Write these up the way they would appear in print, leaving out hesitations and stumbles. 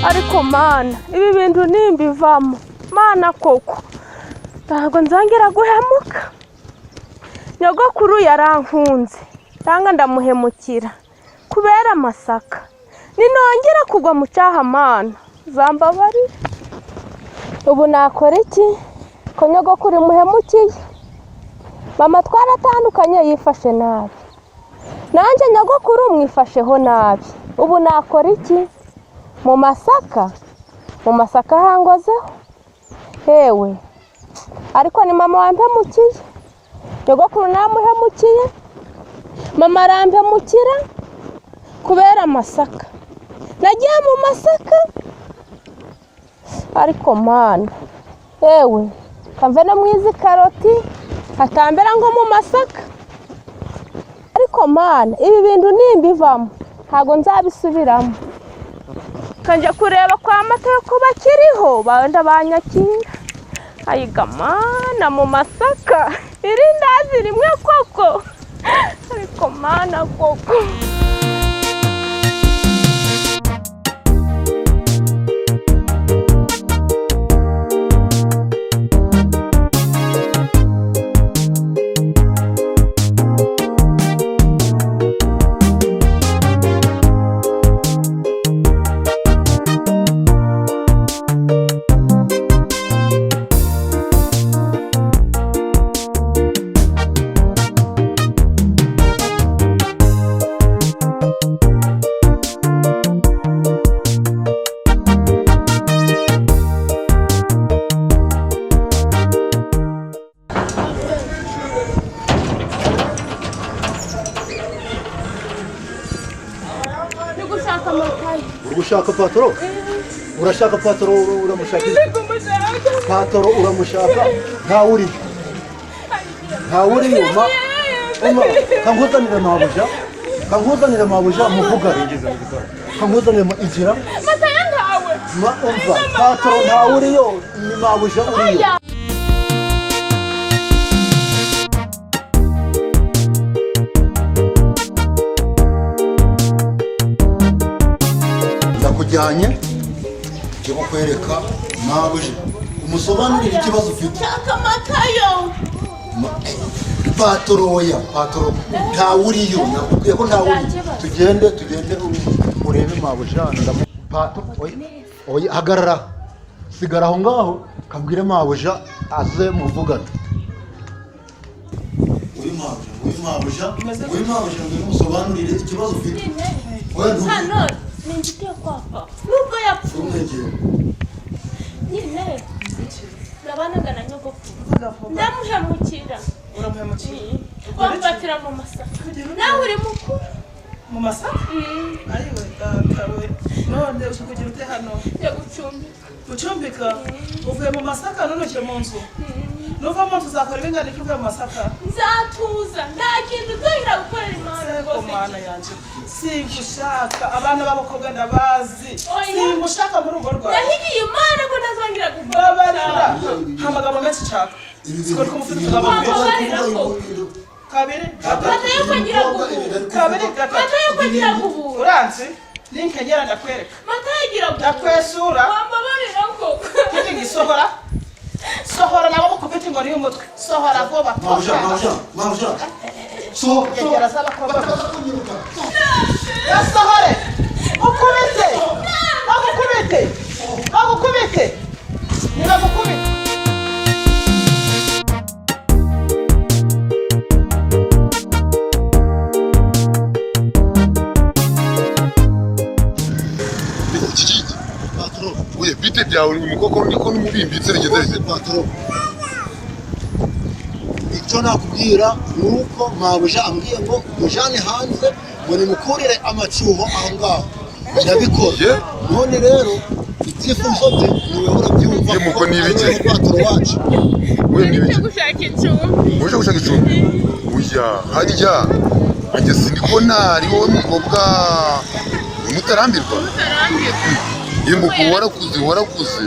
ariko mana ibi bintu nimbivamo mana koko ntabwo nzongera guhemuka. Nyogokuru yarankunze cyangwa ndamuhemukira kubera amasaka, ninongera kugwa mu cyaha mana zambabarira. Ubu nakora iki ko nyogokuru muhemukiye? Mama twaratandukanye yifashe nabi, nanjye nyogokuru mwifasheho nabi. Ubu nakora iki? Mu masaka hangozeho hewe, ariko ni mama wampemukiye. Nyogokuru namuhemukiye, mama arampemukira kubera amasaka. Nagiye mu masaka ariko mana hewe kamve no mwizi karoti hatambera nko mu masaka. Ariko mana ibi bintu nimbivamo ntago nzabisubiramo. Kanje kureba kwa mata yo kuba kiriho banda banyakira. Ayiga mana mu masaka irindazi rimwe koko, ariko mana koko. Urashaka patoro? Urashaka patoro uramushaka? Patoro uramushaka? Ntawuri ma Oma kankuzanire mabuja muvuga kankuzanire igira Mataya ntawe ma umva patoro ntawuri yo ni mabuja uriyo. Ndakujyanye cyo kwereka mabuja umusobanurire ikibazo ufite. Chaka matayo patoro ntawuriyo nakubwiye ko ntawuri. Tugende urebe mabuja oya hagarara sigara aho ngaho kabwire mabuja aze muvugana. Uri mabuja umusobanurire ikibazo ufite. hano ninjitiye kwapa nubwo yapfuye nyine nabanaga na nyogokuru ndamuhemukira. Uramuhemukira? Wamfatira mu masaka nawe uri mukuru Mu masaka? Ayiwe datawe none ushukugira ute hano? yo gucumbika. Gucumbika? Uvuye mu masaka none uje mu nzu? Nuva mu nzu uzakora ibingana iki uvuye mu masaka? Nzatuza nta kintu uzohira gukorera Imana Seko mana yanje singushaka abana b'abakobwa ndabazi singushaka muri urwo rwawe. Yahigiye Imana ko ntazongera Babarira nta magambo menshi nshaka siko twumufite tugababarira kabiri Matayo kwagira guhura kabiri Matayo kwagira guhura uranzi ninkegera ndakwereka Matayo agira guhura ndakwesura wambabarira koko kiti gisohora sohora nabo mukubita ingori y'umutwe sohora vuba Mabuja yegera saba kwa sohore ukubite nibagukubite. Oye, bite byawe umukoko niko n'umubimbitse rigeze patoro. Icyo nakubwira nuko mabuja ambwiye ngo mujane hanze ngo nimukurire amacyuho aho ngaho. Ndabikora. None rero ibyifuzo bye niwe urabyumva. Muko nibike patoro wacu. we nibike gushaka icumbi uje gushaka icumbi. Uya harya ajye sindikona ari wowe mukobwa mutarambirwa. Imbuku warakuze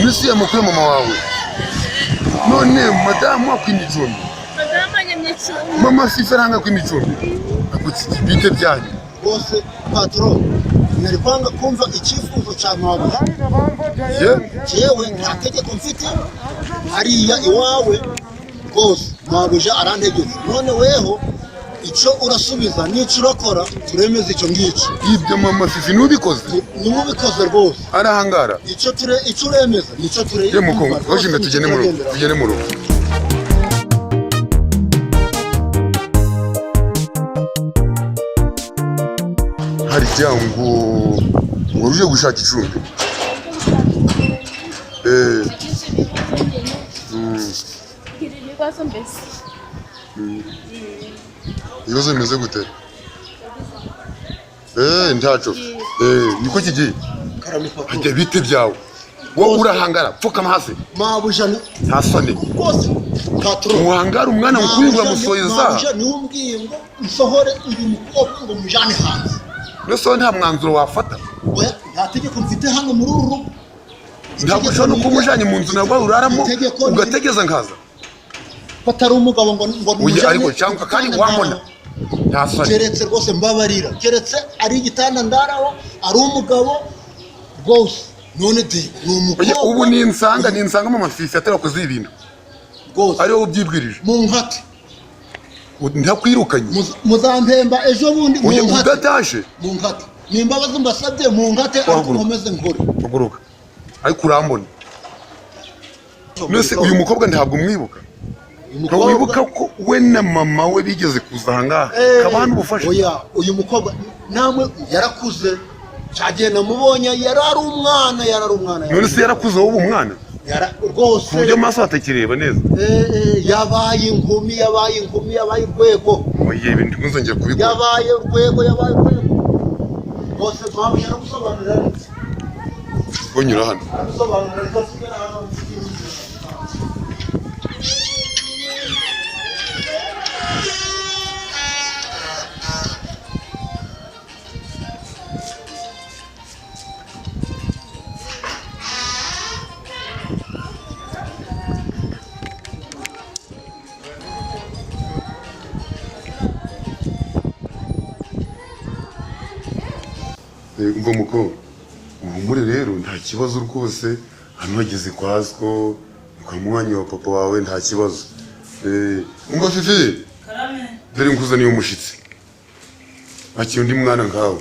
Misi ya mukuru mama wawe none madamu wakwimye icumbi. Madamu anyamye icumbi Mama si faranga kwimye icumbi akutse bite byanyu Bose patoro nari kwanga kumva icyifuzo cya mabuja jewe nta tegeko mfite hariya iwawe rwose mabuja arantegetse none weho icyo urasubiza n'icyo urakora turemeza icyo ngicyo. Ibyo mama Fifi n'ubikoze niwe ubikoze rwose arahangara icyo uremeza nicyo turemeza. ye mukongo washinga tugene mu rugo hari cyango uruje gushaka icumbi ibibazo mbese ibibazo bimeze gute? Ntaco niko kigiye hajya bite byawe wowe urahangara pfuka hasi mabuja ntasone rwose katro uhangara umwana mukwirwa musoyeza mabuja niwe umbwiye ngo nsohore uyu mukobwa ngo mujane hanze Nese nta mwanzuro wafata nta tegeko mfite hano muri uru rugo ntabwo ushobora no kumujanye mu nzu nabwo uraramo ugategeza nkaza batari umugabo ngo uye ariko cyangwa kandi wambona ntasone keretse rwose mbabarira keretse ari igitanda ndaraho ari umugabo rwose none de ni umukobwa ubu ni insanga mama Fifi atarakoze ibintu rwose ari wowe ubyibwirije mu nkate ntakwirukanye muzampemba ejo bundi mu uye nkate udatashe mu nkate nimbabaza mbasabye mu nkate ariko nkomeze nkore uguruka ariko urambona nese uyu mukobwa ntabwo umwibuka wibuka ko we na mama we bigeze kuza ahangaha kabana ubufasha oya uyu mukobwa namwe yarakuze cyagiye namubonye yarari umwana none se yarakuze wowe umwana rwose ku buryo amaso atakireba neza yabaye inkumi yabaye urwego oye ibintu ntuzongera kubikora yabaye urwego rwose mpamvu yaragusobanurira bonyura hano ubwo muko uhumure rero nta kibazo rwose hano hageze kwa Sko kwa mwanya wa papa wawe nta kibazo umva Fifi karame dore nkuzaniye umushitsi akiri undi mwana ngawe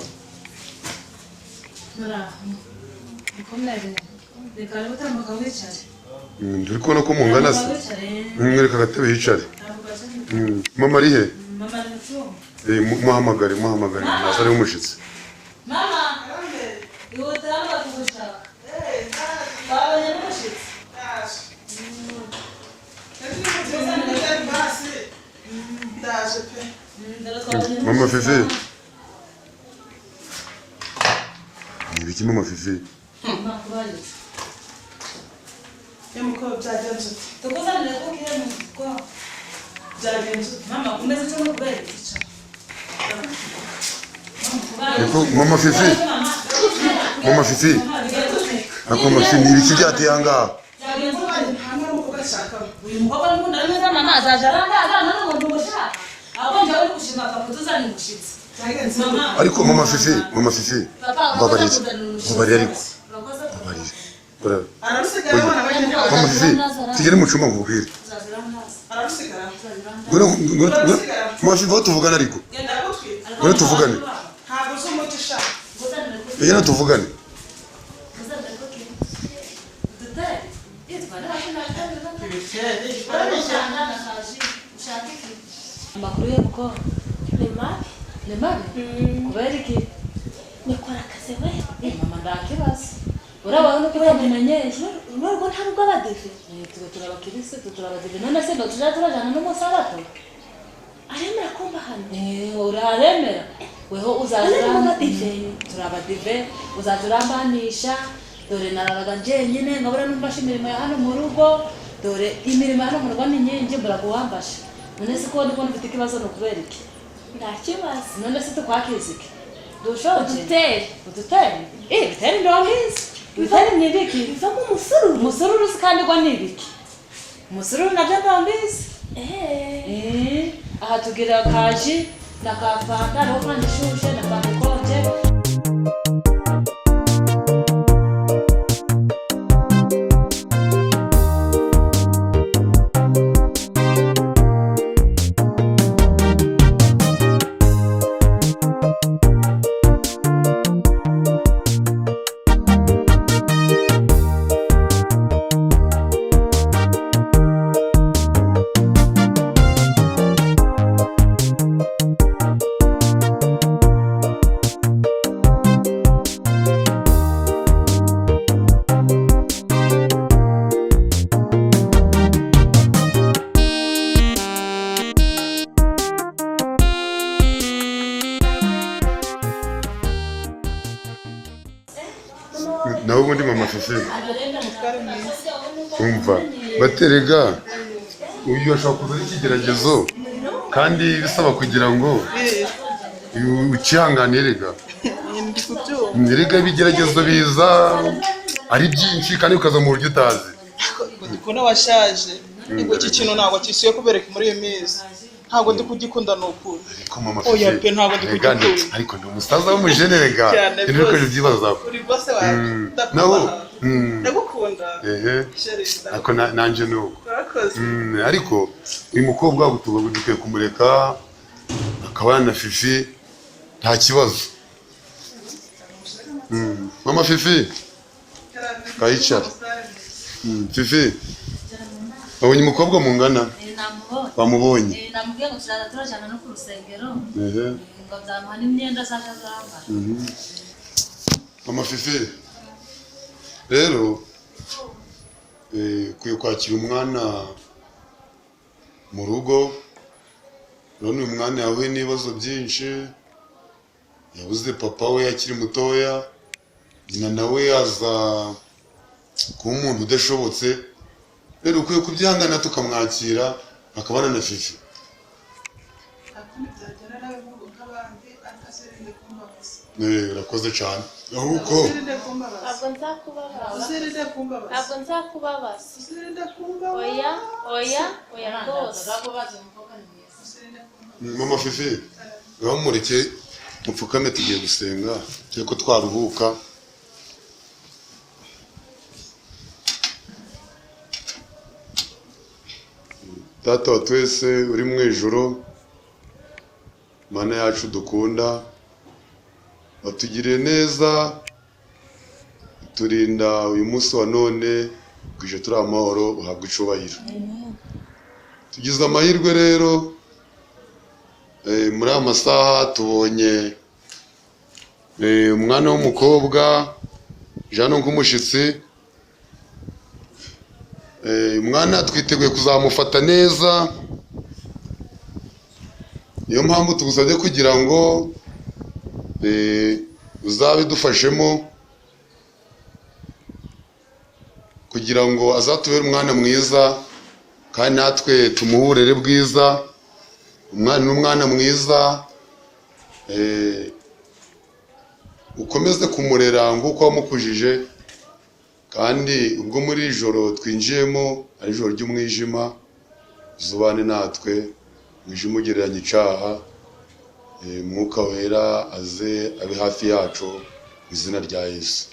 mukomere reka utambuka wicare nduri kubona ko mungana se mwereka agatebe yicare mama ari he mama ari mu cyumba muhamagare naza ari umushitsi mama ihutira ngo tugushaka babonye n'umushitsi mama Fifi ni biki mama Fifi tukuzanire ko kire mu ko byagenze mama kumeze cyo no kubera ica mama Fifi ako mama Fifi ni biki byateye ahangaha uyu mukobwa n'undi arimo mama azajara ndazana n'umuntu mushaka abonje ari gushima akaputuzana umushitsi ariko mama Fifi babarira ariko mama Fifi tugere mu cyumba nkubwire mama Fifi aho tuvugana ariko ngwino tuvugane ngwino tuvugane amakuru ye kuko ni mabi kubera iki nikora akazi we mama ndakibaza urabaho no kubamenyeye nubwo ntabwo abadive tuba turabakirisitu turabadive none se tujya turajana n'umusarato aremera kumba hano uraremera weho turabadive uzaza urambanisha dore nararaga njyenyine nkabura numfashe imirimo ya hano mu rugo dore imirimo ya hano mu rugo ni nyinshi mbura kuwambasha none se ko ndiko mfite ikibazo no kubera iki nta kibazo none se tukwakiza iki dushoje udutere biteri ndongizi ibiteri ni ibiki bivamo umusururu kandi gwa ni ibiki umusururu nabyo ndongizi aha tugira kaji na kafanta no kwandishushe na kamukonje fifi umva baterega uyu ashobora kuza ari ikigeragezo kandi bisaba kugira ngo ukihanganirega nirega ibigeragezo biza ari byinshi kandi ukaza mu buryo utazi ndikubona washaje ngo iki kintu ntabwo kisuye kubereka muri iyo minsi ntabwo ndi kugikunda nukuri oya pe ntabwo ndi kugikunda ariko ndi umusaza w'umujenerega ibintu bikoje byibaza uri bose wawe ndagukunda ariko nanje nuko ariko uyu mukobwa tuba dukwiye kumureka akabana na fifi nta kibazo. Mama Fifi kayicara. Fifi abonye umukobwa mungana bamubonye namubwiye ngo turajana no ku rusengero ngo byamuha n'imyenda zaka zambara. Mama Fifi rero kuye kwakira umwana mu rugo none uyu mwana yahuye n'ibibazo byinshi yabuze papa we akiri mutoya nyina nawe aza kuba umuntu udashobotse rero ukwiye kubyihangana tukamwakira akabana na Fifi. Urakoze cyane ahubwo ntabwo nzakubabaza oya rwose. Mama Fifi bamureke mupfukame tugiye gusenga cyo ko twaruhuka. Data wa twese uri mu ijuru Mana yacu dukunda batugiriye neza turinda uyu munsi wa none kwije turi amahoro uhabwa icubahiro. Tugize amahirwe rero muri amasaha tubonye umwana w'umukobwa jano nk'umushitsi umwana twiteguye kuzamufata neza niyo mpamvu tugusabye kugira ngo uzabe dufashemo kugira ngo azatubere umwana mwiza kandi natwe tumuhurere bwiza. Umwana n'umwana mwiza ukomeze kumurera nguko wamukujije kandi ubwo muri ijoro twinjiyemo ari ijoro ry'umwijima zubane natwe umwijima ugereranya icaha Mwuka wera aze abe hafi yacu mu izina rya Yesu.